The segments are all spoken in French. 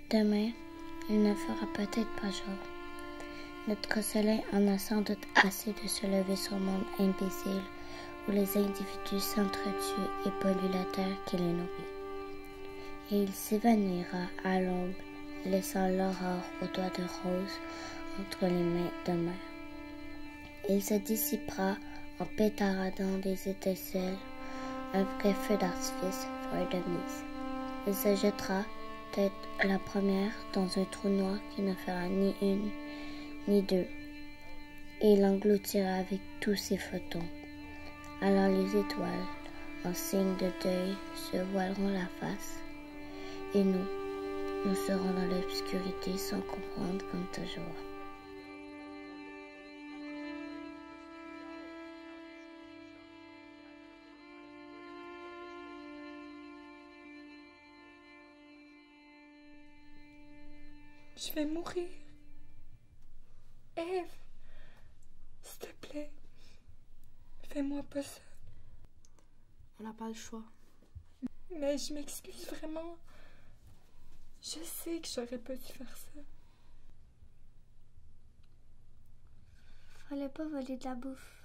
Demain, il ne fera peut-être pas jour. Notre soleil en a sans doute assez de se lever sur un monde imbécile où les individus s'entretuent et polluent la terre qui les nourrit. Et il s'évanouira à l'ombre, laissant l'aurore aux doigts de rose entre les mains de mer. Il se dissipera en pétaradant des étincelles, un vrai feu d'artifice fort de mise. Il se jettera, tête la première, dans un trou noir qui ne fera ni une ni deux, et l'engloutira avec tous ses photons. Alors les étoiles, en signe de deuil, se voileront la face, et nous serons dans l'obscurité sans comprendre comme toujours. Je vais mourir. Ève, s'il te plaît, fais-moi pas ça. On n'a pas le choix. Mais je m'excuse vraiment. Je sais que j'aurais pas dû faire ça. Fallait pas voler de la bouffe.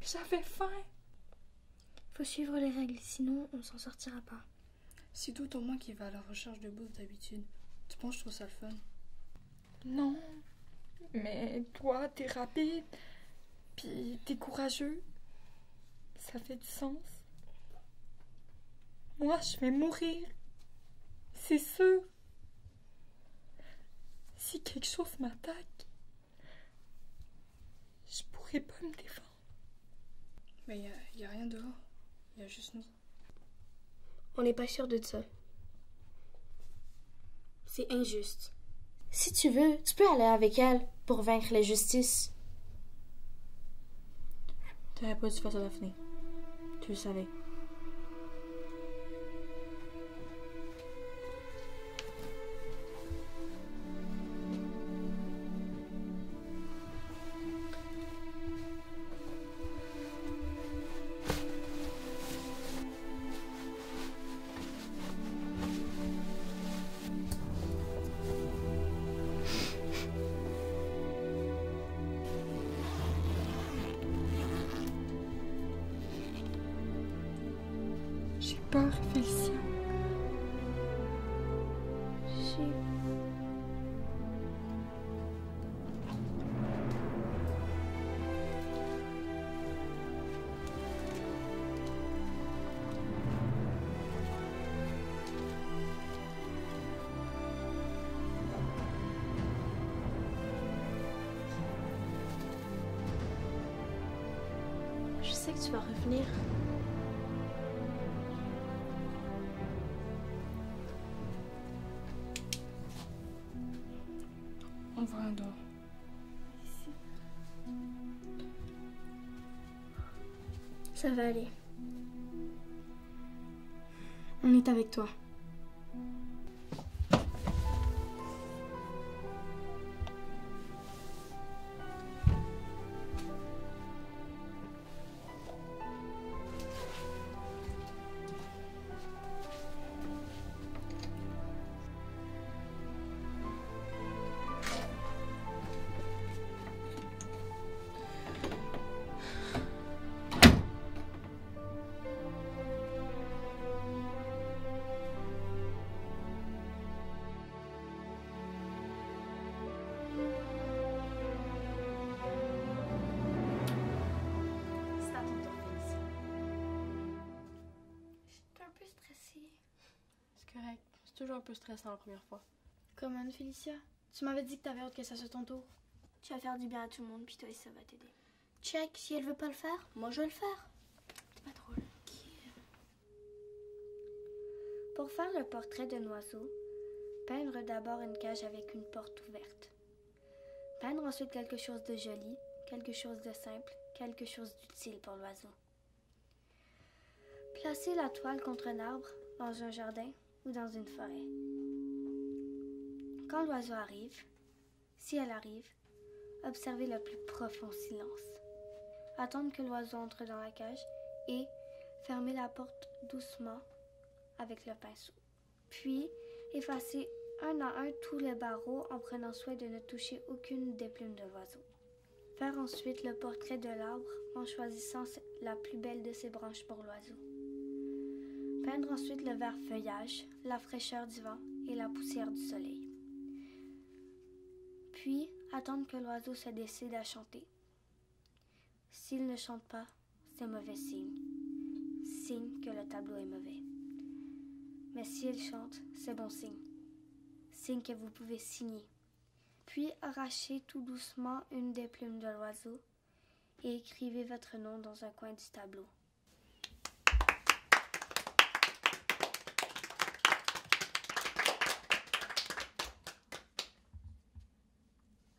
J'avais faim. Faut suivre les règles, sinon on s'en sortira pas. C'est tout au moins qui va à la recherche de bouffe d'habitude. Tu penses que je trouve ça le fun? Non. Mais toi, t'es rapide. Puis t'es courageux. Ça fait du sens. Moi, je vais mourir. C'est sûr. Si quelque chose m'attaque, je pourrais pas me défendre. Mais y a rien dehors. Y a juste nous. On n'est pas sûr de ça. C'est injuste. Si tu veux, tu peux aller avec elle pour vaincre l'injustice. T'aurais pas dû faire ça, Daphné. Tu le savais. J'ai peur, Félicia. Je sais que tu vas revenir. On va un dehors. Ça va aller. On est avec toi. C'est correct. C'est toujours un peu stressant la première fois. Comment, Félicia? Tu m'avais dit que t'avais hâte que ça soit ton tour. Tu vas faire du bien à tout le monde, puis toi, ça va t'aider. Check, si elle veut pas le faire, moi je vais le faire. C'est pas drôle. Pour faire le portrait d'un oiseau, peindre d'abord une cage avec une porte ouverte. Peindre ensuite quelque chose de joli, quelque chose de simple, quelque chose d'utile pour l'oiseau. Placer la toile contre un arbre, dans un jardin ou dans une forêt. Quand l'oiseau arrive, si elle arrive, observez le plus profond silence. Attendre que l'oiseau entre dans la cage et fermer la porte doucement avec le pinceau. Puis, effacer un à un tous les barreaux en prenant soin de ne toucher aucune des plumes de l'oiseau. Faire ensuite le portrait de l'arbre en choisissant la plus belle de ses branches pour l'oiseau. Peindre ensuite le vert feuillage, la fraîcheur du vent et la poussière du soleil. Puis, attendre que l'oiseau se décide à chanter. S'il ne chante pas, c'est mauvais signe. Signe que le tableau est mauvais. Mais s'il chante, c'est bon signe. Signe que vous pouvez signer. Puis arrachez tout doucement une des plumes de l'oiseau et écrivez votre nom dans un coin du tableau.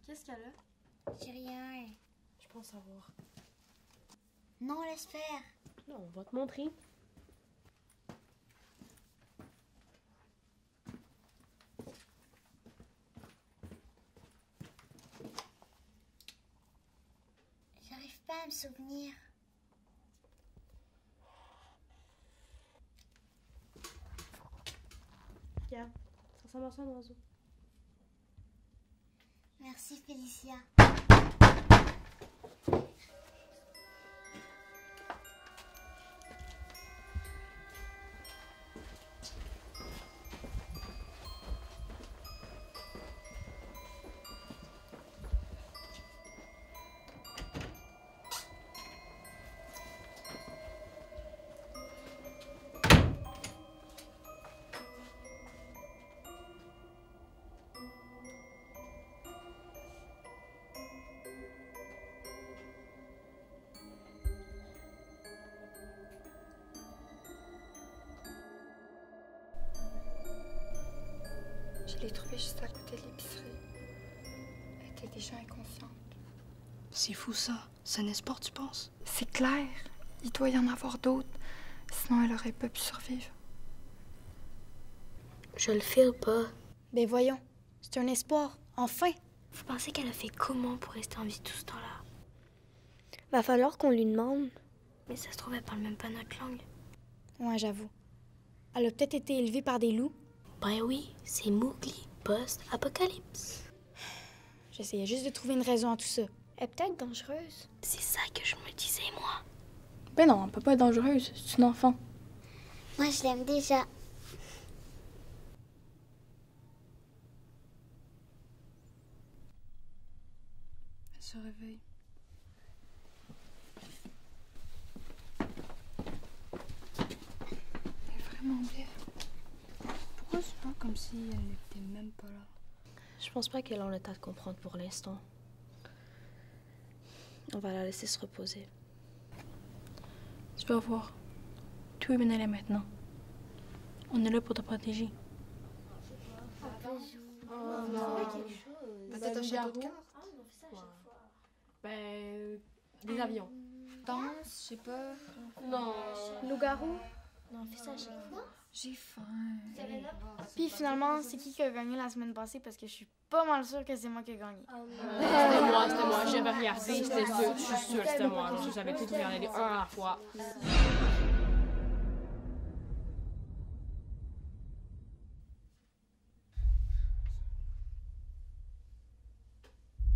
Qu'est-ce qu'elle a? J'ai rien. Je pense savoir. Non, laisse faire. Non, on va te montrer. J'arrive pas à me souvenir. Regarde, ça ressemble à ça, un oiseau. Merci, Félicia. Je l'ai trouvée juste à côté de l'épicerie. Elle était déjà inconsciente. C'est fou ça. C'est un espoir, tu penses? C'est clair. Il doit y en avoir d'autres. Sinon, elle aurait pas pu survivre. Je le file pas. Ben voyons, c'est un espoir, enfin! Vous pensez qu'elle a fait comment pour rester en vie tout ce temps-là? Va falloir qu'on lui demande. Mais ça se trouve, elle parle même pas notre langue. Ouais, j'avoue. Elle a peut-être été élevée par des loups. Ben oui, c'est Mowgli, post-apocalypse. J'essayais juste de trouver une raison à tout ça. Elle est peut-être dangereuse. C'est ça que je me disais, moi. Ben non, elle peut pas être dangereuse. C'est une enfant. Moi, je l'aime déjà. Elle se réveille. Elle est vraiment belle. Pourquoi tu parles comme si elle n'était même pas là? Je pense pas qu'elle a en état de comprendre pour l'instant. On va la laisser se reposer. Tu vas voir. Tout est bien allé maintenant. On est là pour te protéger. Peut-être un château de cartes. Ben, des avions. Danse, je sais pas. Non. Loup-garou? Non, on fait ça à chaque fois. J'ai faim. Puis finalement, c'est qui a gagné la semaine passée? Parce que je suis pas mal sûre que c'est moi qui ai gagné. C'était moi. J'avais regardé, c'était sûr. Je suis sûre que c'était moi. J'avais tout regardé les un à la fois.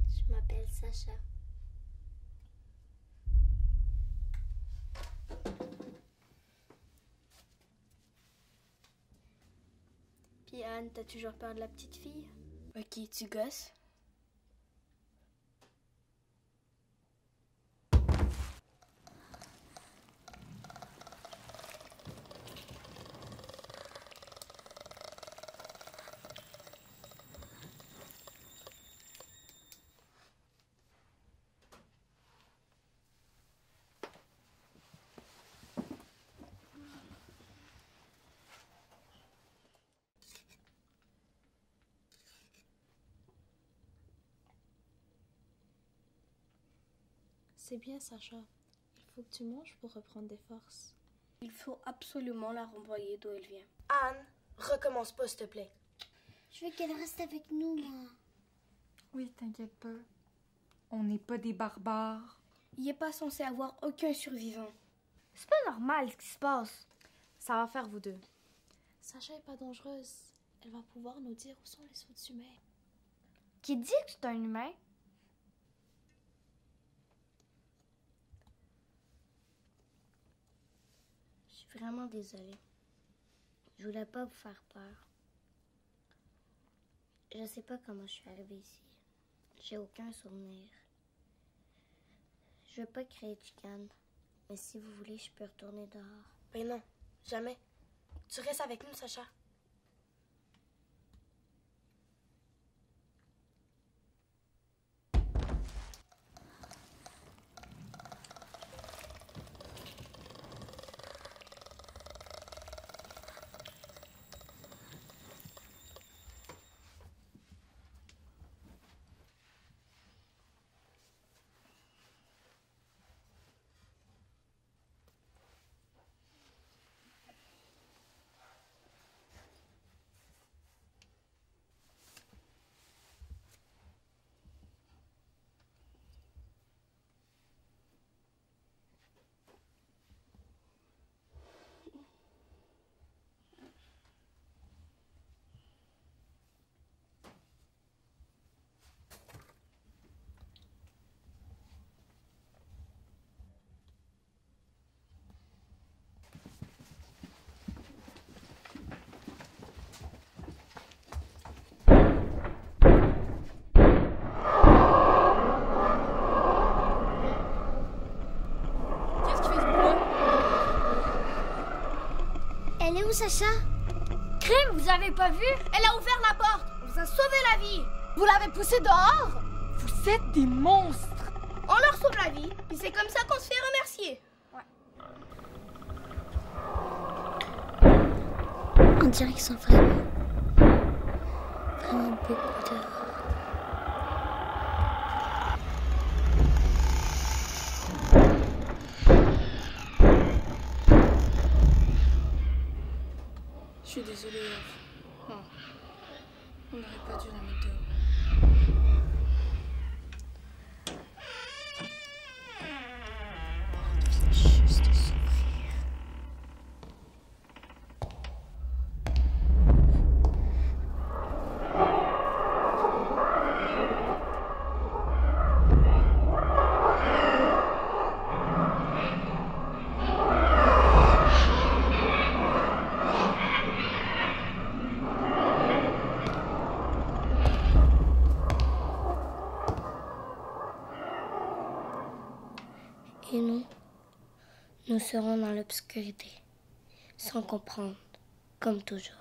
Je m'appelle Sacha. Puis Anne, t'as toujours peur de la petite fille? Ok, tu gosses. C'est bien, Sacha. Il faut que tu manges pour reprendre des forces. Il faut absolument la renvoyer d'où elle vient. Anne, recommence pas, s'il te plaît. Je veux qu'elle reste avec nous, moi. Oui, t'inquiète pas. On n'est pas des barbares. Il est pas censé avoir aucun survivant. C'est pas normal ce qui se passe. Ça va faire vous deux. Sacha est pas dangereuse. Elle va pouvoir nous dire où sont les autres humains. Qui dit que c'est un humain? Je suis vraiment désolée. Je voulais pas vous faire peur. Je sais pas comment je suis arrivée ici. J'ai aucun souvenir. Je veux pas créer de chicane, mais si vous voulez, je peux retourner dehors. Ben non, jamais. Tu restes avec nous, Sacha. Elle est où, Sacha? Crime, vous avez pas vu? Elle a ouvert la porte. On vous a sauvé la vie. Vous l'avez poussée dehors? Vous êtes des monstres! On leur sauve la vie, puis c'est comme ça qu'on se fait remercier. On dirait qu'ils sont vraiment beaucoup dehors. Je suis désolée, Eve. On n'aurait pas dû la mettre dehors. On vient juste de s'ouvrir. Et nous serons dans l'obscurité, sans comprendre, comme toujours.